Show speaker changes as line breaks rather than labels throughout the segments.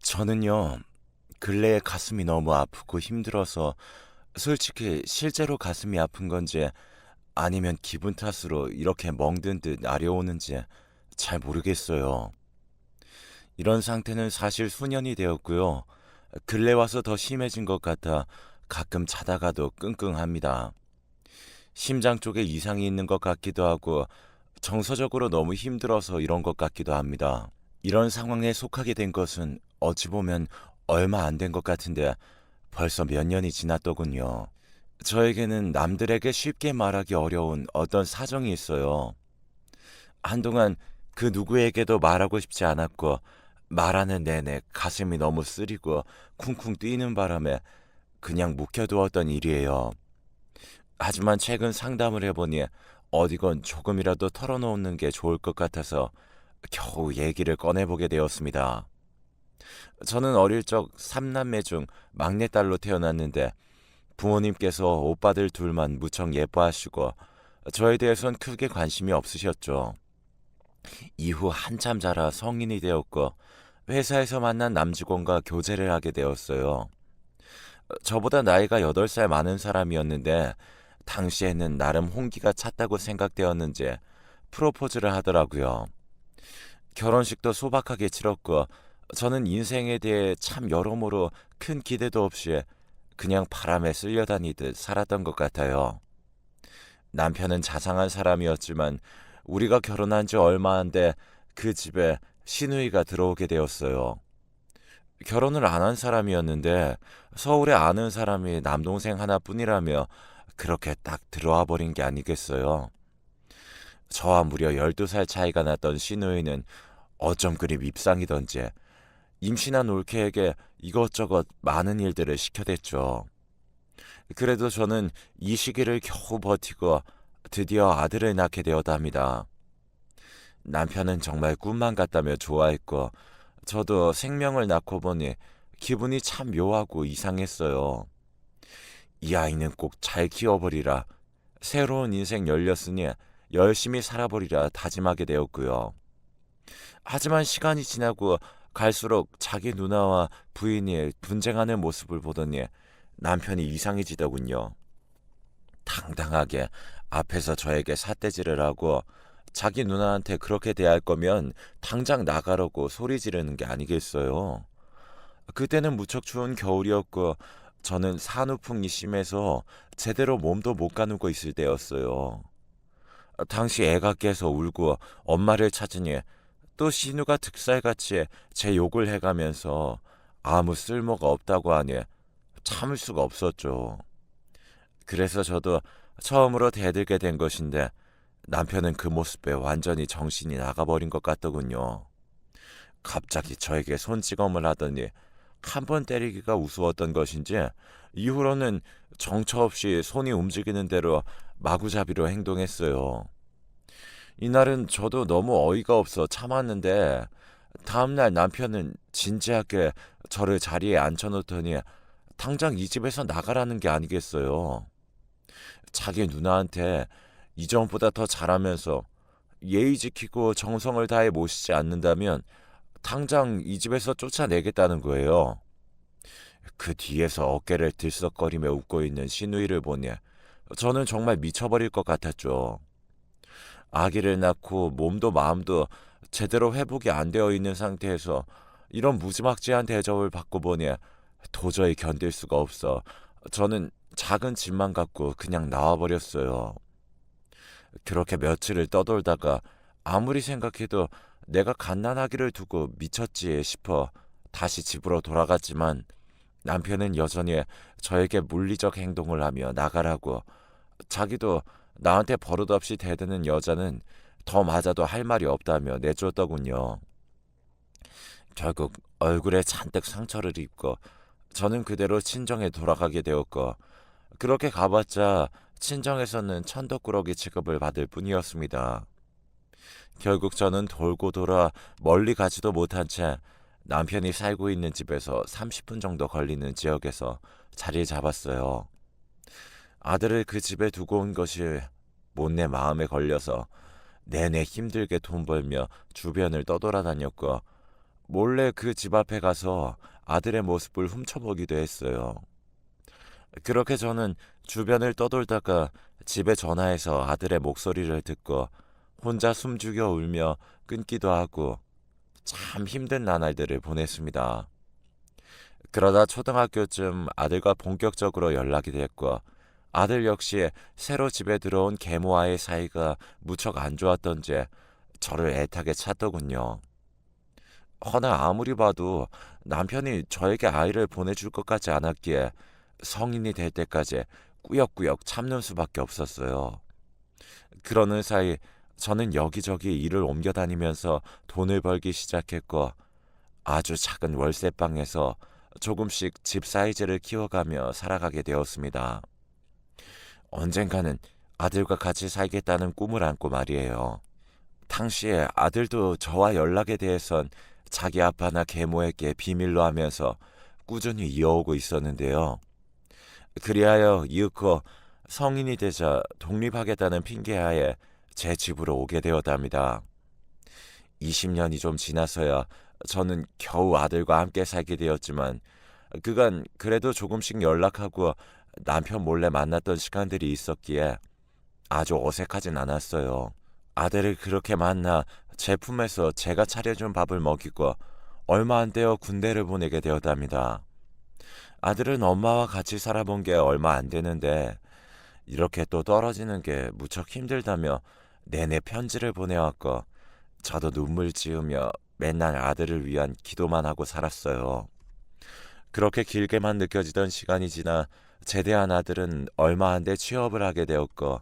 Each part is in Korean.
저는요, 근래에 가슴이 너무 아프고 힘들어서 솔직히 실제로 가슴이 아픈 건지 아니면 기분 탓으로 이렇게 멍든 듯 나려오는지 잘 모르겠어요. 이런 상태는 사실 수년이 되었고요. 근래 와서 더 심해진 것 같아 가끔 자다가도 끙끙합니다. 심장 쪽에 이상이 있는 것 같기도 하고 정서적으로 너무 힘들어서 이런 것 같기도 합니다. 이런 상황에 속하게 된 것은 어찌 보면 얼마 안 된 것 같은데 벌써 몇 년이 지났더군요. 저에게는 남들에게 쉽게 말하기 어려운 어떤 사정이 있어요. 한동안 그 누구에게도 말하고 싶지 않았고 말하는 내내 가슴이 너무 쓰리고 쿵쿵 뛰는 바람에 그냥 묵혀두었던 일이에요. 하지만 최근 상담을 해보니 어디건 조금이라도 털어놓는 게 좋을 것 같아서 겨우 얘기를 꺼내보게 되었습니다. 저는 어릴 적 삼남매 중 막내딸로 태어났는데 부모님께서 오빠들 둘만 무척 예뻐하시고 저에 대해선 크게 관심이 없으셨죠. 이후 한참 자라 성인이 되었고 회사에서 만난 남직원과 교제를 하게 되었어요. 저보다 나이가 8살 많은 사람이었는데 당시에는 나름 홍기가 찼다고 생각되었는지 프로포즈를 하더라고요. 결혼식도 소박하게 치렀고 저는 인생에 대해 참 여러모로 큰 기대도 없이 그냥 바람에 쓸려다니듯 살았던 것 같아요. 남편은 자상한 사람이었지만 우리가 결혼한 지 얼마 안 돼 그 집에 시누이가 들어오게 되었어요. 결혼을 안 한 사람이었는데 서울에 아는 사람이 남동생 하나뿐이라며 그렇게 딱 들어와 버린 게 아니겠어요. 저와 무려 12살 차이가 났던 시누이는 어쩜 그리 밉상이던지 임신한 올케에게 이것저것 많은 일들을 시켜댔죠. 그래도 저는 이 시기를 겨우 버티고 드디어 아들을 낳게 되었답니다. 남편은 정말 꿈만 같다며 좋아했고 저도 생명을 낳고 보니 기분이 참 묘하고 이상했어요. 이 아이는 꼭 잘 키워버리라. 새로운 인생 열렸으니 열심히 살아버리라 다짐하게 되었고요. 하지만 시간이 지나고 갈수록 자기 누나와 부인이 분쟁하는 모습을 보더니 남편이 이상해지더군요. 당당하게 앞에서 저에게 삿대질을 하고 자기 누나한테 그렇게 대할 거면 당장 나가라고 소리 지르는 게 아니겠어요. 그때는 무척 추운 겨울이었고 저는 산후풍이 심해서 제대로 몸도 못 가누고 있을 때였어요. 당시 애가 깨서 울고 엄마를 찾으니 또 신우가 득살같이 제 욕을 해가면서 아무 쓸모가 없다고 하니 참을 수가 없었죠. 그래서 저도 처음으로 대들게 된 것인데 남편은 그 모습에 완전히 정신이 나가버린 것 같더군요. 갑자기 저에게 손찌검을 하더니 한 번 때리기가 우스웠던 것인지 이후로는 정처 없이 손이 움직이는 대로 마구잡이로 행동했어요. 이날은 저도 너무 어이가 없어 참았는데 다음날 남편은 진지하게 저를 자리에 앉혀놓더니 당장 이 집에서 나가라는 게 아니겠어요. 자기 누나한테 이전보다 더 잘하면서 예의 지키고 정성을 다해 모시지 않는다면 당장 이 집에서 쫓아내겠다는 거예요. 그 뒤에서 어깨를 들썩거리며 웃고 있는 시누이를 보니 저는 정말 미쳐버릴 것 같았죠. 아기를 낳고 몸도 마음도 제대로 회복이 안 되어 있는 상태에서 이런 무지막지한 대접을 받고 보니 도저히 견딜 수가 없어 저는 작은 집만 갖고 그냥 나와버렸어요. 그렇게 며칠을 떠돌다가 아무리 생각해도 내가 갓난아기를 두고 미쳤지 싶어 다시 집으로 돌아갔지만 남편은 여전히 저에게 물리적 행동을 하며 나가라고 자기도 나한테 버릇없이 대드는 여자는 더 맞아도 할 말이 없다며 내쫓더군요. 결국 얼굴에 잔뜩 상처를 입고 저는 그대로 친정에 돌아가게 되었고 그렇게 가봤자 친정에서는 천덕꾸러기 취급을 받을 뿐이었습니다. 결국 저는 돌고 돌아 멀리 가지도 못한 채 남편이 살고 있는 집에서 30분 정도 걸리는 지역에서 자리를 잡았어요. 아들을 그 집에 두고 온 것이 못내 마음에 걸려서 내내 힘들게 돈 벌며 주변을 떠돌아다녔고 몰래 그 집 앞에 가서 아들의 모습을 훔쳐보기도 했어요. 그렇게 저는 주변을 떠돌다가 집에 전화해서 아들의 목소리를 듣고 혼자 숨죽여 울며 끊기도 하고 참 힘든 나날들을 보냈습니다. 그러다 초등학교쯤 아들과 본격적으로 연락이 됐고 아들 역시 새로 집에 들어온 계모와의 사이가 무척 안 좋았던지 저를 애타게 찾더군요. 허나 아무리 봐도 남편이 저에게 아이를 보내줄 것 같지 않았기에 성인이 될 때까지 꾸역꾸역 참는 수밖에 없었어요. 그러는 사이 저는 여기저기 일을 옮겨 다니면서 돈을 벌기 시작했고 아주 작은 월세방에서 조금씩 집 사이즈를 키워가며 살아가게 되었습니다. 언젠가는 아들과 같이 살겠다는 꿈을 안고 말이에요. 당시에 아들도 저와 연락에 대해선 자기 아빠나 계모에게 비밀로 하면서 꾸준히 이어오고 있었는데요. 그리하여 이윽고 성인이 되자 독립하겠다는 핑계하에 제 집으로 오게 되었답니다. 20년이 좀 지나서야 저는 겨우 아들과 함께 살게 되었지만 그간 그래도 조금씩 연락하고 남편 몰래 만났던 시간들이 있었기에 아주 어색하진 않았어요. 아들을 그렇게 만나 제 품에서 제가 차려준 밥을 먹이고 얼마 안 되어 군대를 보내게 되었답니다. 아들은 엄마와 같이 살아본 게 얼마 안 되는데 이렇게 또 떨어지는 게 무척 힘들다며 내내 편지를 보내왔고 저도 눈물 지으며 맨날 아들을 위한 기도만 하고 살았어요. 그렇게 길게만 느껴지던 시간이 지나 제대한 아들은 얼마 안 돼 취업을 하게 되었고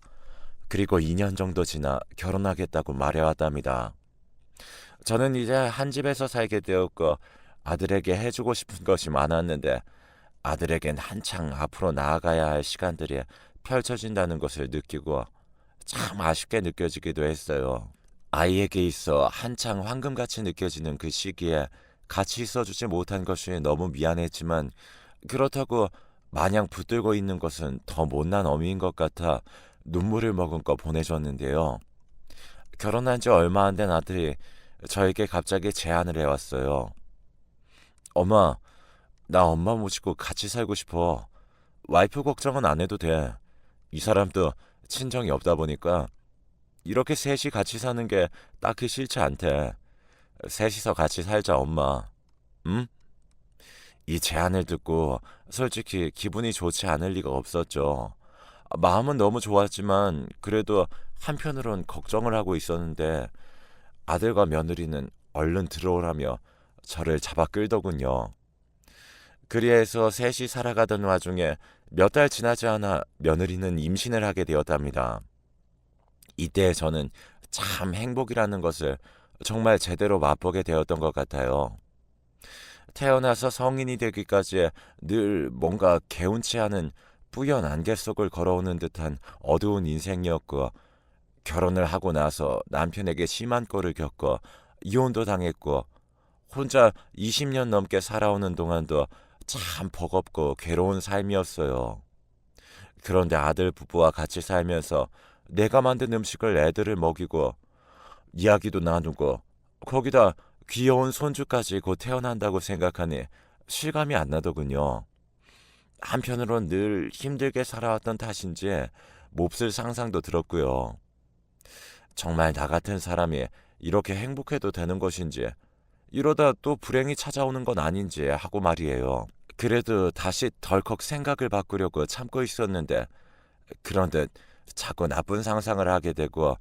그리고 2년 정도 지나 결혼하겠다고 말해왔답니다. 저는 이제 한 집에서 살게 되었고 아들에게 해주고 싶은 것이 많았는데 아들에겐 한창 앞으로 나아가야 할 시간들이 펼쳐진다는 것을 느끼고 참 아쉽게 느껴지기도 했어요. 아이에게 있어 한창 황금같이 느껴지는 그 시기에 같이 있어주지 못한 것이 너무 미안했지만 그렇다고 마냥 붙들고 있는 것은 더 못난 어미인 것 같아 눈물을 머금고 보내줬는데요. 결혼한 지 얼마 안 된 아들이 저에게 갑자기 제안을 해왔어요. 엄마, 나 엄마 모시고 같이 살고 싶어. 와이프 걱정은 안 해도 돼. 이 사람도 친정이 없다 보니까 이렇게 셋이 같이 사는 게 딱히 싫지 않대. 셋이서 같이 살자, 엄마. 응? 이 제안을 듣고 솔직히 기분이 좋지 않을 리가 없었죠. 마음은 너무 좋았지만 그래도 한편으론 걱정을 하고 있었는데 아들과 며느리는 얼른 들어오라며 저를 잡아 끌더군요. 그리해서 셋이 살아가던 와중에 몇 달 지나지 않아 며느리는 임신을 하게 되었답니다. 이때 저는 참 행복이라는 것을 정말 제대로 맛보게 되었던 것 같아요. 태어나서 성인이 되기까지 늘 뭔가 개운치 않은 뿌연 안개 속을 걸어오는 듯한 어두운 인생이었고 결혼을 하고 나서 남편에게 심한 꼴을 겪어 이혼도 당했고 혼자 20년 넘게 살아오는 동안도 참 버겁고 괴로운 삶이었어요. 그런데 아들 부부와 같이 살면서 내가 만든 음식을 애들을 먹이고 이야기도 나누고 거기다 귀여운 손주까지 곧 태어난다고 생각하니 실감이 안 나더군요. 한편으론 늘 힘들게 살아왔던 탓인지 몹쓸 상상도 들었고요. 정말 나 같은 사람이 이렇게 행복해도 되는 것인지 이러다 또 불행이 찾아오는 건 아닌지 하고 말이에요. 그래도 다시 덜컥 생각을 바꾸려고 참고 있었는데 그런데 자꾸 나쁜 상상을 하게 되고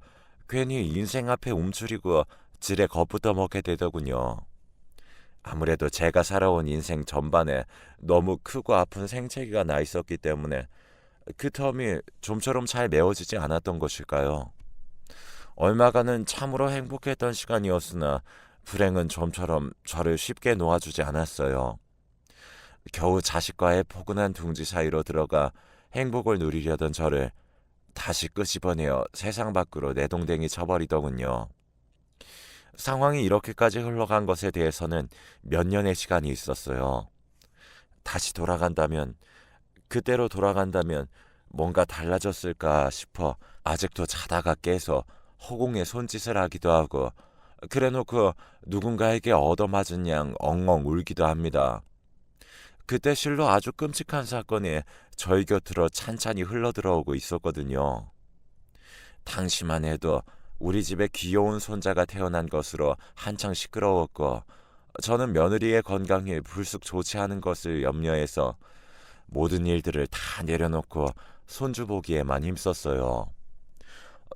괜히 인생 앞에 움츠리고 지레 겁부터 먹게 되더군요. 아무래도 제가 살아온 인생 전반에 너무 크고 아픈 생채기가 나 있었기 때문에 그 텀이 좀처럼 잘 메워지지 않았던 것일까요? 얼마간은 참으로 행복했던 시간이었으나 불행은 좀처럼 저를 쉽게 놓아주지 않았어요. 겨우 자식과의 포근한 둥지 사이로 들어가 행복을 누리려던 저를 다시 끄집어내어 세상 밖으로 내동댕이 쳐버리더군요. 상황이 이렇게까지 흘러간 것에 대해서는 몇 년의 시간이 있었어요. 다시 돌아간다면, 그때로 돌아간다면 뭔가 달라졌을까 싶어 아직도 자다가 깨서 허공에 손짓을 하기도 하고 그래놓고 누군가에게 얻어맞은 양 엉엉 울기도 합니다. 그때 실로 아주 끔찍한 사건이 저희 곁으로 찬찬히 흘러들어오고 있었거든요. 당시만 해도 우리 집에 귀여운 손자가 태어난 것으로 한창 시끄러웠고, 저는 며느리의 건강이 불쑥 좋지 않은 것을 염려해서 모든 일들을 다 내려놓고 손주 보기에만 힘썼어요.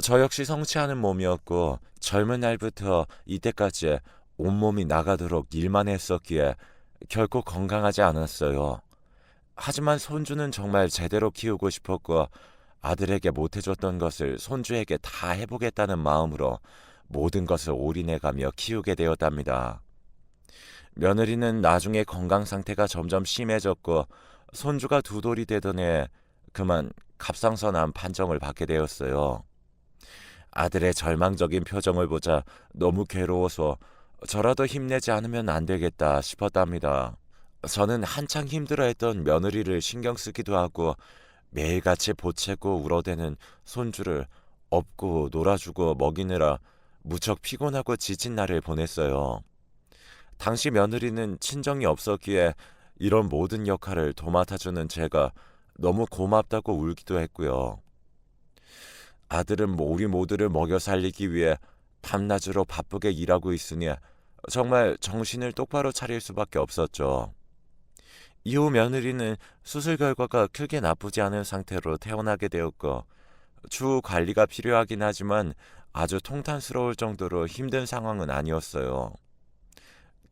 저 역시 성치 않은 몸이었고, 젊은 날부터 이때까지 온몸이 나가도록 일만 했었기에 결코 건강하지 않았어요. 하지만 손주는 정말 제대로 키우고 싶었고, 아들에게 못해줬던 것을 손주에게 다 해보겠다는 마음으로 모든 것을 올인해가며 키우게 되었답니다. 며느리는 나중에 건강 상태가 점점 심해졌고, 손주가 두 돌이 되던 해 그만 갑상선암 판정을 받게 되었어요. 아들의 절망적인 표정을 보자 너무 괴로워서 저라도 힘내지 않으면 안 되겠다 싶었답니다. 저는 한창 힘들어했던 며느리를 신경 쓰기도 하고, 매일같이 보채고 울어대는 손주를 업고 놀아주고 먹이느라 무척 피곤하고 지친 날을 보냈어요. 당시 며느리는 친정이 없었기에 이런 모든 역할을 도맡아주는 제가 너무 고맙다고 울기도 했고요. 아들은 우리 모두를 먹여 살리기 위해 밤낮으로 바쁘게 일하고 있으니 정말 정신을 똑바로 차릴 수밖에 없었죠. 이후 며느리는 수술 결과가 크게 나쁘지 않은 상태로 태어나게 되었고, 추후 관리가 필요하긴 하지만 아주 통탄스러울 정도로 힘든 상황은 아니었어요.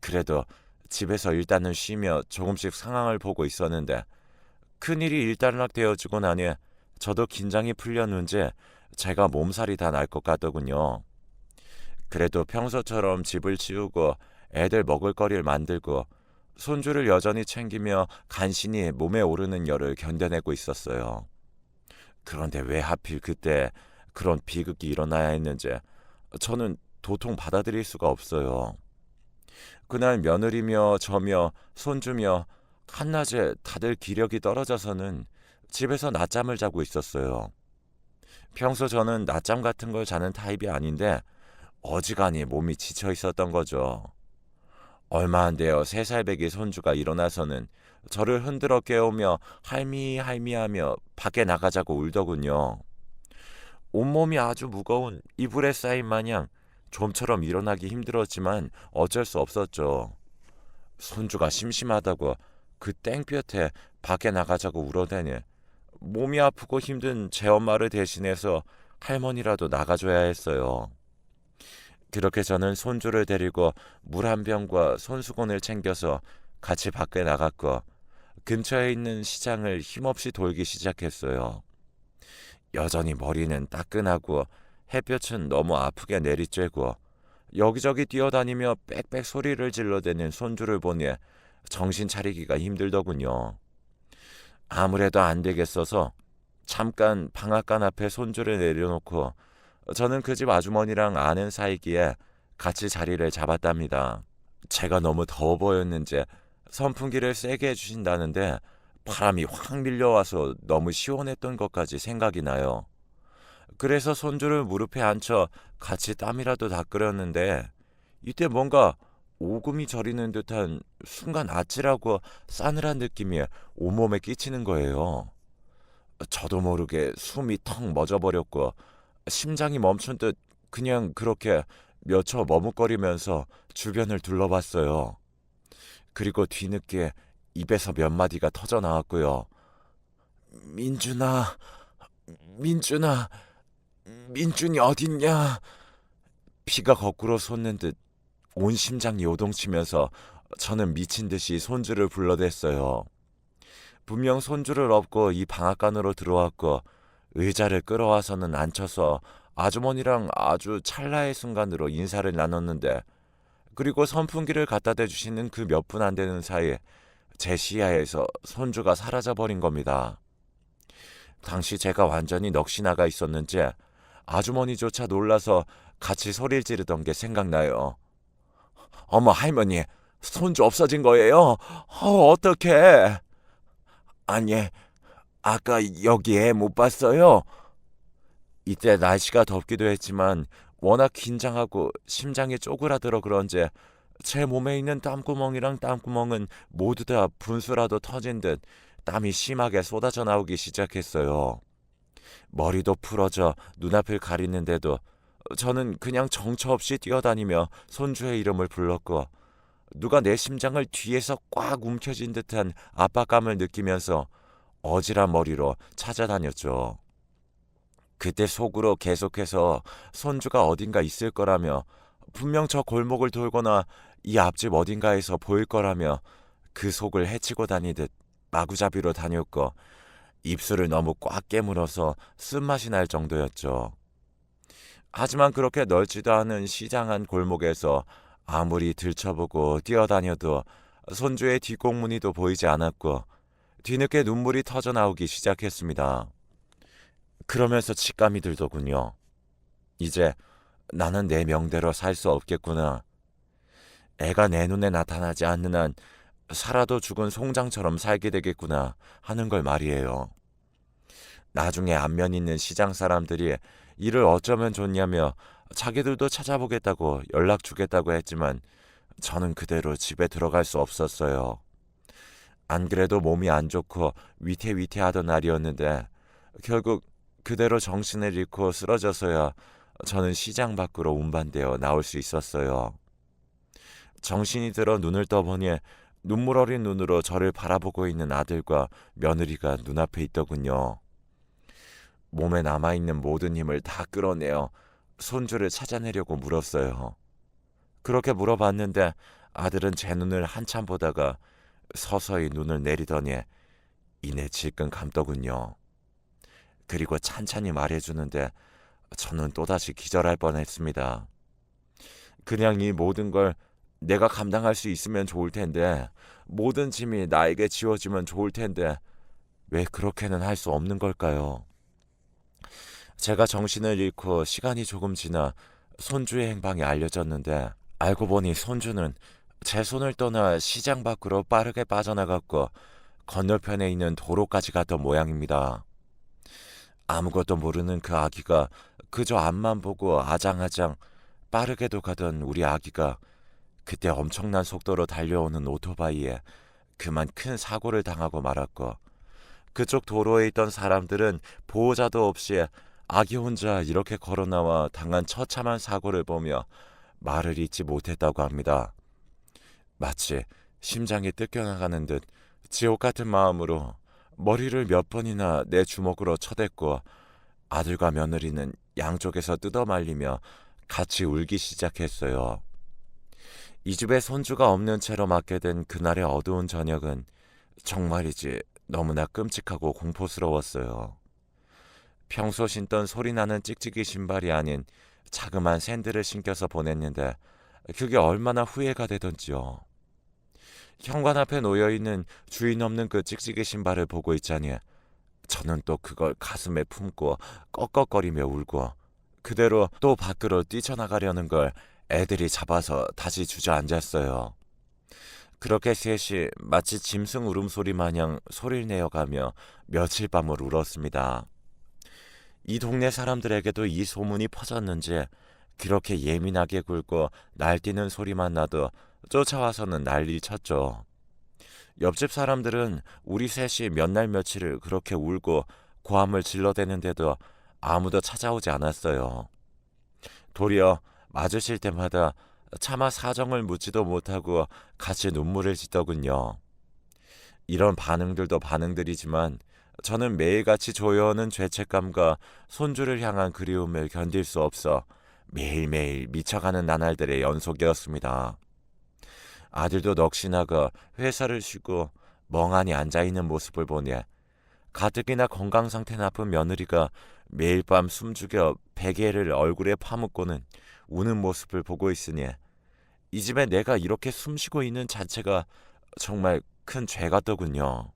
그래도 집에서 일단은 쉬며 조금씩 상황을 보고 있었는데, 큰일이 일단락되어지고 나니 저도 긴장이 풀렸는지 제가 몸살이 다 날 것 같더군요. 그래도 평소처럼 집을 치우고 애들 먹을 거리를 만들고 손주를 여전히 챙기며 간신히 몸에 오르는 열을 견뎌내고 있었어요. 그런데 왜 하필 그때 그런 비극이 일어나야 했는지 저는 도통 받아들일 수가 없어요. 그날 며느리며 저며 손주며 한낮에 다들 기력이 떨어져서는 집에서 낮잠을 자고 있었어요. 평소 저는 낮잠 같은 걸 자는 타입이 아닌데 어지간히 몸이 지쳐 있었던 거죠. 얼마 안 되어 3살 배기 손주가 일어나서는 저를 흔들어 깨우며 할미 할미 하며 밖에 나가자고 울더군요. 온몸이 아주 무거운 이불에 쌓인 마냥 좀처럼 일어나기 힘들었지만 어쩔 수 없었죠. 손주가 심심하다고 그 땡볕에 밖에 나가자고 울어대니 몸이 아프고 힘든 제 엄마를 대신해서 할머니라도 나가줘야 했어요. 그렇게 저는 손주를 데리고 물 한 병과 손수건을 챙겨서 같이 밖에 나갔고, 근처에 있는 시장을 힘없이 돌기 시작했어요. 여전히 머리는 따끈하고 햇볕은 너무 아프게 내리쬐고, 여기저기 뛰어다니며 빽빽 소리를 질러대는 손주를 보니 정신 차리기가 힘들더군요. 아무래도 안 되겠어서 잠깐 방앗간 앞에 손주를 내려놓고 저는 그 집 아주머니랑 아는 사이기에 같이 자리를 잡았답니다. 제가 너무 더워 보였는지 선풍기를 세게 해주신다는데 바람이 확 밀려와서 너무 시원했던 것까지 생각이 나요. 그래서 손주를 무릎에 앉혀 같이 땀이라도 닦으려는데 이때 뭔가 오금이 저리는 듯한 순간 아찔하고 싸늘한 느낌이 온몸에 끼치는 거예요. 저도 모르게 숨이 턱 멎어버렸고 심장이 멈춘 듯 그냥 그렇게 몇 초 머뭇거리면서 주변을 둘러봤어요. 그리고 뒤늦게 입에서 몇 마디가 터져 나왔고요. 민준아, 민준아, 민준이 어딨냐? 피가 거꾸로 솟는 듯 온 심장이 요동치면서 저는 미친 듯이 손주를 불러댔어요. 분명 손주를 업고 이 방앗간으로 들어왔고 의자를 끌어와서는 앉혀서 아주머니랑 아주 찰나의 순간으로 인사를 나눴는데, 그리고 선풍기를 갖다 대주시는 그 몇 분 안 되는 사이에 제 시야에서 손주가 사라져버린 겁니다. 당시 제가 완전히 넋이 나가 있었는지 아주머니조차 놀라서 같이 소리를 지르던 게 생각나요. 어머 할머니, 손주 없어진 거예요? 어떡해. 아니, 아까 여기 애 못 봤어요? 이때 날씨가 덥기도 했지만 워낙 긴장하고 심장이 쪼그라들어 그런지 제 몸에 있는 땀구멍이랑 땀구멍은 모두 다 분수라도 터진 듯 땀이 심하게 쏟아져 나오기 시작했어요. 머리도 풀어져 눈앞을 가리는데도 저는 그냥 정처 없이 뛰어다니며 손주의 이름을 불렀고, 누가 내 심장을 뒤에서 꽉 움켜쥔 듯한 압박감을 느끼면서 어지란 머리로 찾아다녔죠. 그때 속으로 계속해서 손주가 어딘가 있을 거라며, 분명 저 골목을 돌거나 이 앞집 어딘가에서 보일 거라며 그 속을 헤치고 다니듯 마구잡이로 다녔고, 입술을 너무 꽉 깨물어서 쓴맛이 날 정도였죠. 하지만 그렇게 넓지도 않은 시장 안 골목에서 아무리 들춰보고 뛰어다녀도 손주의 뒷공무니도 보이지 않았고, 뒤늦게 눈물이 터져 나오기 시작했습니다. 그러면서 직감이 들더군요. 이제 나는 내 명대로 살 수 없겠구나. 애가 내 눈에 나타나지 않는 한 살아도 죽은 송장처럼 살게 되겠구나 하는 걸 말이에요. 나중에 안면 있는 시장 사람들이 이를 어쩌면 좋냐며 자기들도 찾아보겠다고 연락 주겠다고 했지만, 저는 그대로 집에 들어갈 수 없었어요. 안 그래도 몸이 안 좋고 위태위태하던 날이었는데 결국 그대로 정신을 잃고 쓰러져서야 저는 시장 밖으로 운반되어 나올 수 있었어요. 정신이 들어 눈을 떠보니 눈물 어린 눈으로 저를 바라보고 있는 아들과 며느리가 눈앞에 있더군요. 몸에 남아있는 모든 힘을 다 끌어내어 손주를 찾아내려고 물었어요. 그렇게 물어봤는데 아들은 제 눈을 한참 보다가 서서히 눈을 내리더니 이내 질끈 감더군요. 그리고 찬찬히 말해주는데 저는 또다시 기절할 뻔했습니다. 그냥 이 모든 걸 내가 감당할 수 있으면 좋을 텐데, 모든 짐이 나에게 지워지면 좋을 텐데 왜 그렇게는 할 수 없는 걸까요? 제가 정신을 잃고 시간이 조금 지나 손주의 행방이 알려졌는데, 알고 보니 손주는 제 손을 떠나 시장 밖으로 빠르게 빠져나갔고 건너편에 있는 도로까지 갔던 모양입니다. 아무것도 모르는 그 아기가 그저 앞만 보고 아장아장 빠르게도 가던 우리 아기가 그때 엄청난 속도로 달려오는 오토바이에 그만 큰 사고를 당하고 말았고, 그쪽 도로에 있던 사람들은 보호자도 없이 아기 혼자 이렇게 걸어나와 당한 처참한 사고를 보며 말을 잇지 못했다고 합니다. 마치 심장이 뜯겨나가는 듯 지옥 같은 마음으로 머리를 몇 번이나 내 주먹으로 쳐댔고, 아들과 며느리는 양쪽에서 뜯어말리며 같이 울기 시작했어요. 이 집에 손주가 없는 채로 맞게 된 그날의 어두운 저녁은 정말이지 너무나 끔찍하고 공포스러웠어요. 평소 신던 소리나는 찍찍이 신발이 아닌 자그만 샌들을 신겨서 보냈는데 그게 얼마나 후회가 되던지요. 현관 앞에 놓여있는 주인 없는 그 찍찍이 신발을 보고 있자니 저는 또 그걸 가슴에 품고 꺽꺽거리며 울고, 그대로 또 밖으로 뛰쳐나가려는 걸 애들이 잡아서 다시 주저앉았어요. 그렇게 셋이 마치 짐승 울음소리 마냥 소리를 내어가며 며칠 밤을 울었습니다. 이 동네 사람들에게도 이 소문이 퍼졌는지 그렇게 예민하게 굴고 날뛰는 소리만 나도 쫓아와서는 난리 쳤죠. 옆집 사람들은 우리 셋이 몇 날 며칠을 그렇게 울고 고함을 질러대는데도 아무도 찾아오지 않았어요. 도리어 맞으실 때마다 차마 사정을 묻지도 못하고 같이 눈물을 짓더군요. 이런 반응들도 반응들이지만 저는 매일같이 조여오는 죄책감과 손주를 향한 그리움을 견딜 수 없어 매일매일 미쳐가는 나날들의 연속이었습니다. 아들도 넋이 나가 회사를 쉬고 멍하니 앉아있는 모습을 보니, 가뜩이나 건강 상태 나쁜 며느리가 매일 밤 숨죽여 베개를 얼굴에 파묻고는 우는 모습을 보고 있으니 이 집에 내가 이렇게 숨쉬고 있는 자체가 정말 큰 죄 같더군요.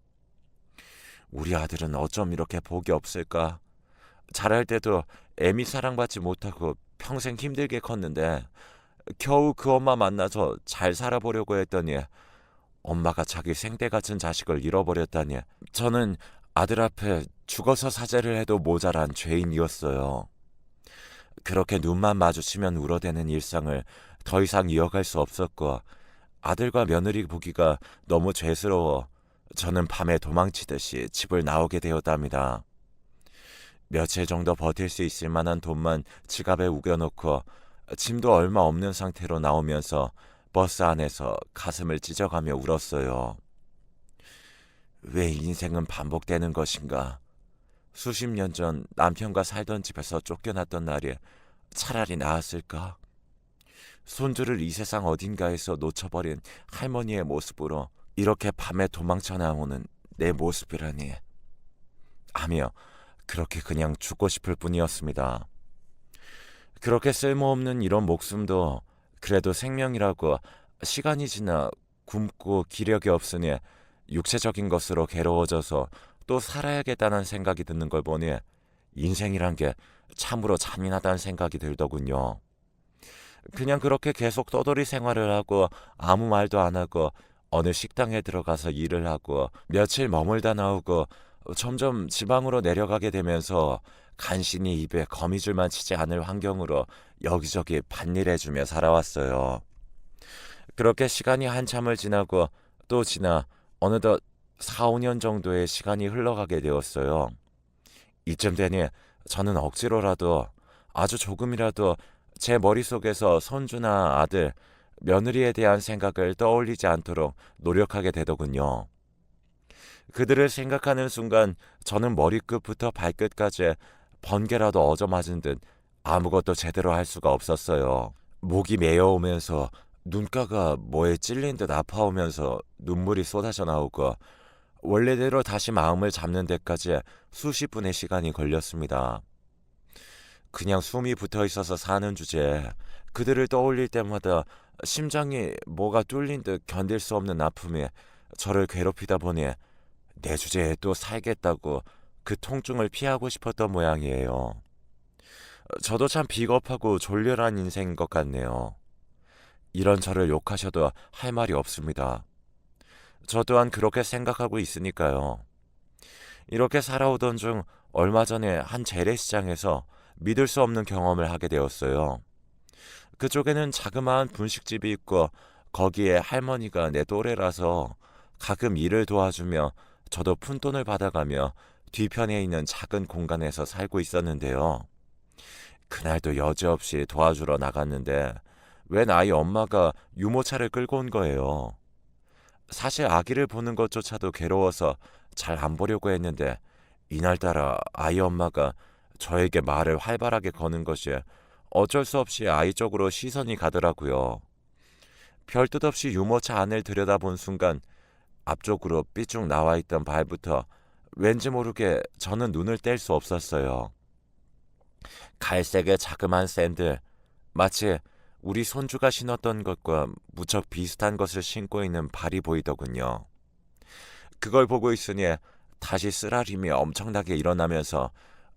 우리 아들은 어쩜 이렇게 복이 없을까? 자랄 때도 애미 사랑받지 못하고 평생 힘들게 컸는데 겨우 그 엄마 만나서 잘 살아보려고 했더니 엄마가 자기 생떼 같은 자식을 잃어버렸다니, 저는 아들 앞에 죽어서 사죄를 해도 모자란 죄인이었어요. 그렇게 눈만 마주치면 울어대는 일상을 더 이상 이어갈 수 없었고 아들과 며느리 보기가 너무 죄스러워 저는 밤에 도망치듯이 집을 나오게 되었답니다. 며칠 정도 버틸 수 있을 만한 돈만 지갑에 우겨놓고 짐도 얼마 없는 상태로 나오면서 버스 안에서 가슴을 찢어가며 울었어요. 왜 인생은 반복되는 것인가? 수십 년 전 남편과 살던 집에서 쫓겨났던 날이 차라리 나았을까? 손주를 이 세상 어딘가에서 놓쳐버린 할머니의 모습으로 이렇게 밤에 도망쳐 나오는 내 모습이라니 하며 그렇게 그냥 죽고 싶을 뿐이었습니다. 그렇게 쓸모없는 이런 목숨도 그래도 생명이라고 시간이 지나 굶고 기력이 없으니 육체적인 것으로 괴로워져서 또 살아야겠다는 생각이 드는 걸 보니 인생이란 게 참으로 잔인하다는 생각이 들더군요. 그냥 그렇게 계속 떠돌이 생활을 하고 아무 말도 안 하고 어느 식당에 들어가서 일을 하고 며칠 머물다 나오고 점점 지방으로 내려가게 되면서 간신히 입에 거미줄만 치지 않을 환경으로 여기저기 밭일해주며 살아왔어요. 그렇게 시간이 한참을 지나고 또 지나 어느덧 4, 5년 정도의 시간이 흘러가게 되었어요. 이쯤 되니 저는 억지로라도 아주 조금이라도 제 머릿속에서 손주나 아들, 며느리에 대한 생각을 떠올리지 않도록 노력하게 되더군요. 그들을 생각하는 순간 저는 머리끝부터 발끝까지 번개라도 얻어맞은 듯 아무것도 제대로 할 수가 없었어요. 목이 메어오면서 눈가가 뭐에 찔린 듯 아파오면서 눈물이 쏟아져 나오고 원래대로 다시 마음을 잡는 데까지 수십 분의 시간이 걸렸습니다. 그냥 숨이 붙어 있어서 사는 주제에 그들을 떠올릴 때마다 심장이 뭐가 뚫린 듯 견딜 수 없는 아픔이 저를 괴롭히다 보니 내 주제에 또 살겠다고 그 통증을 피하고 싶었던 모양이에요. 저도 참 비겁하고 졸렬한 인생인 것 같네요. 이런 저를 욕하셔도 할 말이 없습니다. 저 또한 그렇게 생각하고 있으니까요. 이렇게 살아오던 중 얼마 전에 한 재래시장에서 믿을 수 없는 경험을 하게 되었어요. 그쪽에는 자그마한 분식집이 있고 거기에 할머니가 내 또래라서 가끔 일을 도와주며 저도 푼돈을 받아가며 뒤편에 있는 작은 공간에서 살고 있었는데요. 그날도 여지없이 도와주러 나갔는데 웬 아이 엄마가 유모차를 끌고 온 거예요. 사실 아기를 보는 것조차도 괴로워서 잘 안 보려고 했는데 이날따라 아이 엄마가 저에게 말을 활발하게 거는 것이 어쩔 수 없이 아이 쪽으로 시선이 가더라고요. 별 뜻 없이 유모차 안을 들여다본 순간 앞쪽으로 삐쭉 나와 있던 발부터 왠지 모르게 저는 눈을 뗄 수 없었어요. 갈색의 자그만 샌들, 마치 우리 손주가 신었던 것과 무척 비슷한 것을 신고 있는 발이 보이더군요. 그걸 보고 있으니 다시 쓰라림이 엄청나게 일어나면서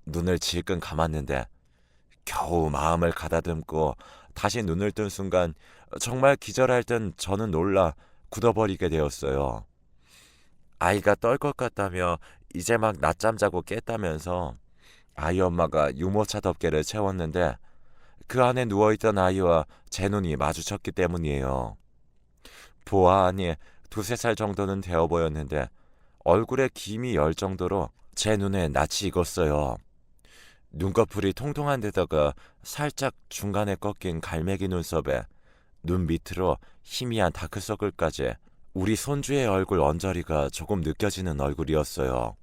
눈을 질끈 감았는데 겨우 마음을 가다듬고 다시 눈을 뜬 순간 정말 기절할 듯 저는 놀라 굳어버리게 되었어요. 아이가 떨 것 같다며 이제 막 낮잠 자고 깼다면서 아이 엄마가 유모차 덮개를 채웠는데 그 안에 누워있던 아이와 제 눈이 마주쳤기 때문이에요. 보아하니 2~3살 정도는 되어 보였는데 얼굴에 김이 열 정도로 제 눈에 낯이 익었어요. 눈꺼풀이 통통한 데다가 살짝 중간에 꺾인 갈매기 눈썹에 눈 밑으로 희미한 다크서클까지 우리 손주의 얼굴 언저리가 조금 느껴지는 얼굴이었어요.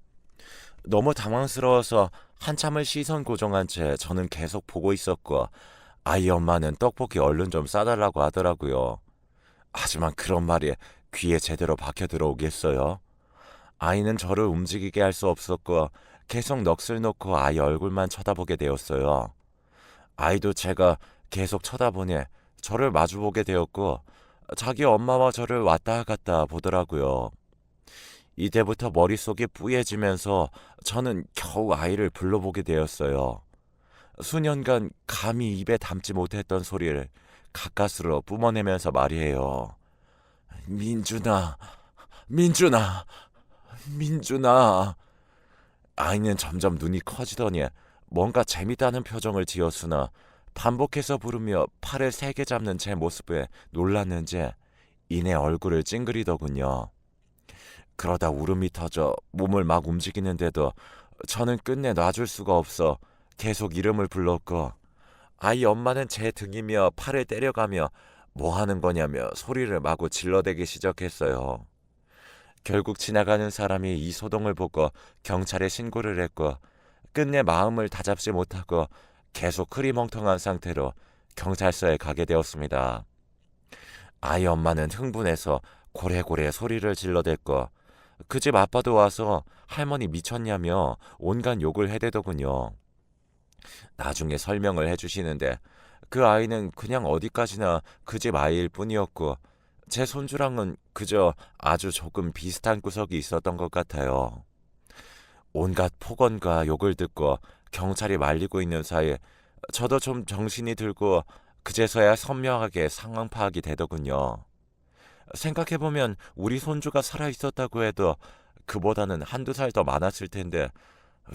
너무 당황스러워서 한참을 시선 고정한 채 저는 계속 보고 있었고 아이 엄마는 떡볶이 얼른 좀 싸달라고 하더라고요. 하지만 그런 말이 귀에 제대로 박혀 들어오겠어요? 아이는 저를 움직이게 할 수 없었고 계속 넋을 놓고 아이 얼굴만 쳐다보게 되었어요. 아이도 제가 계속 쳐다보니 저를 마주보게 되었고 자기 엄마와 저를 왔다 갔다 보더라고요. 이때부터 머릿속이 뿌얘지면서 저는 겨우 아이를 불러보게 되었어요. 수년간 감히 입에 담지 못했던 소리를 가까스로 뿜어내면서 말이에요. 민준아, 민준아, 민준아. 아이는 점점 눈이 커지더니 뭔가 재밌다는 표정을 지었으나 반복해서 부르며 팔을 세게 잡는 제 모습에 놀랐는지 이내 얼굴을 찡그리더군요. 그러다 울음이 터져 몸을 막 움직이는데도 저는 끝내 놔줄 수가 없어 계속 이름을 불렀고, 아이 엄마는 제 등이며 팔을 때려가며 뭐 하는 거냐며 소리를 마구 질러대기 시작했어요. 결국 지나가는 사람이 이 소동을 보고 경찰에 신고를 했고, 끝내 마음을 다잡지 못하고 계속 흐리멍텅한 상태로 경찰서에 가게 되었습니다. 아이 엄마는 흥분해서 고래고래 소리를 질러댔고, 그 집 아빠도 와서 할머니 미쳤냐며 온갖 욕을 해대더군요. 나중에 설명을 해주시는데 그 아이는 그냥 어디까지나 그 집 아이일 뿐이었고, 제 손주랑은 그저 아주 조금 비슷한 구석이 있었던 것 같아요. 온갖 폭언과 욕을 듣고 경찰이 말리고 있는 사이에 저도 좀 정신이 들고 그제서야 선명하게 상황 파악이 되더군요. 생각해보면 우리 손주가 살아있었다고 해도 그보다는 한두 살 더 많았을 텐데,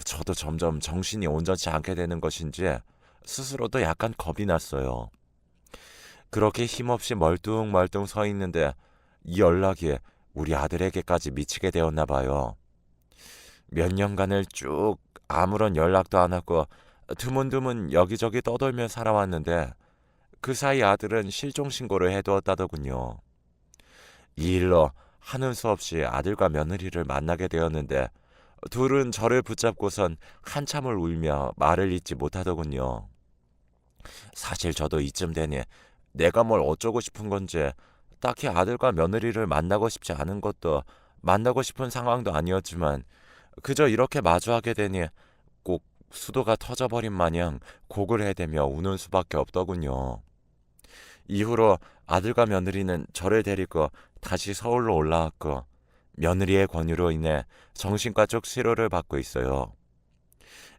저도 점점 정신이 온전치 않게 되는 것인지 스스로도 약간 겁이 났어요. 그렇게 힘없이 멀뚱멀뚱 서 있는데 이 연락이 우리 아들에게까지 미치게 되었나 봐요. 몇 년간을 쭉 아무런 연락도 안 하고 드문드문 여기저기 떠돌며 살아왔는데, 그 사이 아들은 실종 신고를 해두었다더군요. 이 일로 하는 수 없이 아들과 며느리를 만나게 되었는데, 둘은 저를 붙잡고선 한참을 울며 말을 잇지 못하더군요. 사실 저도 이쯤 되니 내가 뭘 어쩌고 싶은 건지, 딱히 아들과 며느리를 만나고 싶지 않은 것도 만나고 싶은 상황도 아니었지만, 그저 이렇게 마주하게 되니 꼭 수도가 터져버린 마냥 곡을 해대며 우는 수밖에 없더군요. 이후로 아들과 며느리는 저를 데리고 다시 서울로 올라왔고, 며느리의 권유로 인해 정신과 쪽 치료를 받고 있어요.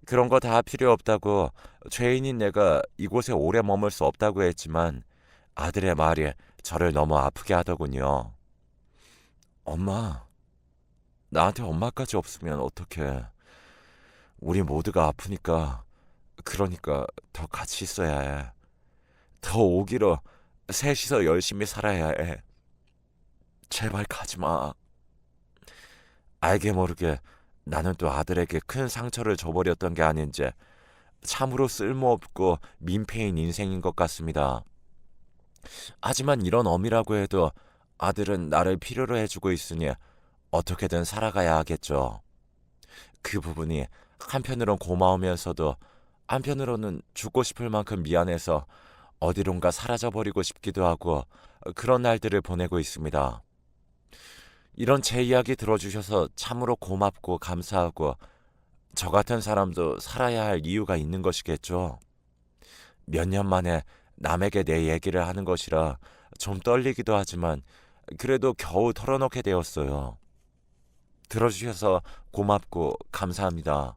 그런 거 다 필요 없다고, 죄인인 내가 이곳에 오래 머물 수 없다고 했지만 아들의 말이 저를 너무 아프게 하더군요. 엄마, 나한테 엄마까지 없으면 어떡해. 우리 모두가 아프니까, 그러니까 더 같이 있어야 해. 더 오기로 셋이서 열심히 살아야 해. 제발 가지 마. 알게 모르게 나는 또 아들에게 큰 상처를 줘버렸던 게 아닌지 참으로 쓸모없고 민폐인 인생인 것 같습니다. 하지만 이런 엄이라고 해도 아들은 나를 필요로 해주고 있으니 어떻게든 살아가야 하겠죠. 그 부분이 한편으론 고마우면서도 한편으로는 죽고 싶을 만큼 미안해서 어디론가 사라져버리고 싶기도 하고, 그런 날들을 보내고 있습니다. 이런 제 이야기 들어주셔서 참으로 고맙고 감사하고, 저 같은 사람도 살아야 할 이유가 있는 것이겠죠. 몇 년 만에 남에게 내 얘기를 하는 것이라 좀 떨리기도 하지만 그래도 겨우 털어놓게 되었어요. 들어주셔서 고맙고 감사합니다.